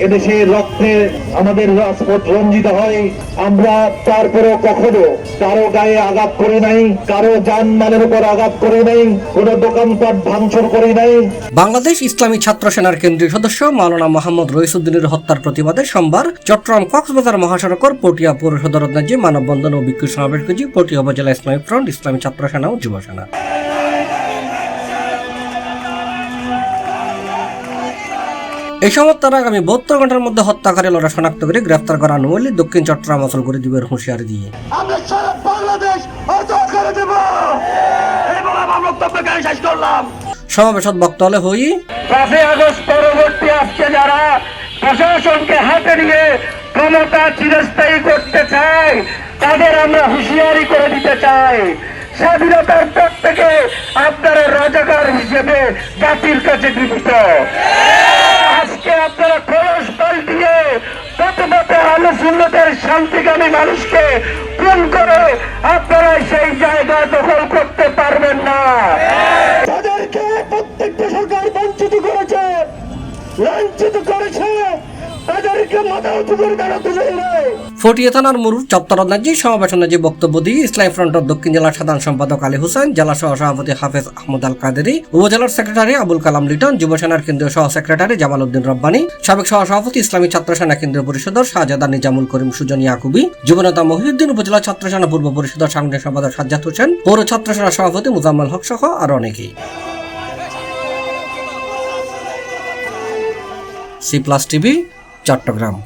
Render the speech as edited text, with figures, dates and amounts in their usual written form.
এদেশের রক্তে আমাদের রাজপথ রঞ্জিত হয়। আমরা তারপরেও কখনো কারো গায়ে আঘাত করি নাই, কারো জানমালের উপর আঘাত করি নাই, কোন দোকানপাট ভাঙচুর করি নাই। বাংলাদেশ ইসলামী ছাত্র সেনার কেন্দ্রীয় সদস্য মাওলানা মোহাম্মদ রইসুদ্দিনের হত্যার প্রতিবাদে সোমবার চট্টগ্রাম কক্সবাজার মহাসড়কের পটিয়া পৌর সদর অঞ্চলে মানববন্ধন ও বিক্ষোভ সমাবেশ করেছে পটিয়া উপজেলা ইসলামী ফ্রন্ট, ইসলামী ছাত্র সেনা ও যুব সেনা। এই সময় তারা আগামী 72 ঘন্টার মধ্যে হত্যাকারী লড়া শনাক্ত করে গ্রেফতার করা নইলে দক্ষিণ চট্টগ্রাম অঞ্চল করে দিবের হুঁশিয়ারি দিয়ে আমরা সারা বাংলাদেশ অচল করে দেব। এই বলে আমার বক্তব্য শেষ করলাম। সমাবেশত বক্তব্য হই 5 আগস্ট পরবর্তী আজকে যারা প্রশাসনকে হাতে নিয়ে ক্ষমতা চিরস্থায়ী করতে চায় তাদের আমরা হুঁশিয়ারি করে দিতে চাই। স্বাধীনতার পর থেকে আপনারা রাজাকার হিসেবে জাতির কাছে গৃহীত। আজকে আপনারা খোলস পাল্টিয়ে পথে পথে আলো সুন্নতের শান্তিকামী মানুষকে খুন করে আপনারা সেই জায়গা দখল করতে পারবেন না। তাদেরকে প্রত্যেকটা সরকার বঞ্চিত করেছে, লাঞ্ছিত করেছে, তাদেরকে মাথা উঁচু করে দাঁড়াতে চাই না। ফটিয়া থানার মুরুর চত্বরনাজি সমাবেশনাজি বক্তব্য দিয়ে ইসলামী ফ্রন্টের দক্ষিণ জেলার সাধারণ সম্পাদক আলী হোসেন, জেলা সহ সভাপতি হাফেজ আহমদ আল কাদেরী, উপজেলার সেক্রেটারি আবুল কালাম লিটন, যুব সেনার কেন্দ্রীয় সহ সেক্রেটারি জামাল উদ্দিন রব্বানী, সাবেক সহ সভাপতি ইসলামী ছাত্র সেনা কেন্দ্রীয় পরিষদের শাহজাদা নিজামুল করিম সুজন ইয়াকুবি, যুবনেতা মহিউদ্দিন, উপজেলা ছাত্র সেনা পূর্ব পরিষদের সাংগঠনিক সম্পাদক সাজ্জাদ হোসেন, পৌর ছাত্র সেনা সভাপতি মুজাম্মেল হক সহ আরো অনেকেই। C+ TV Chittagong.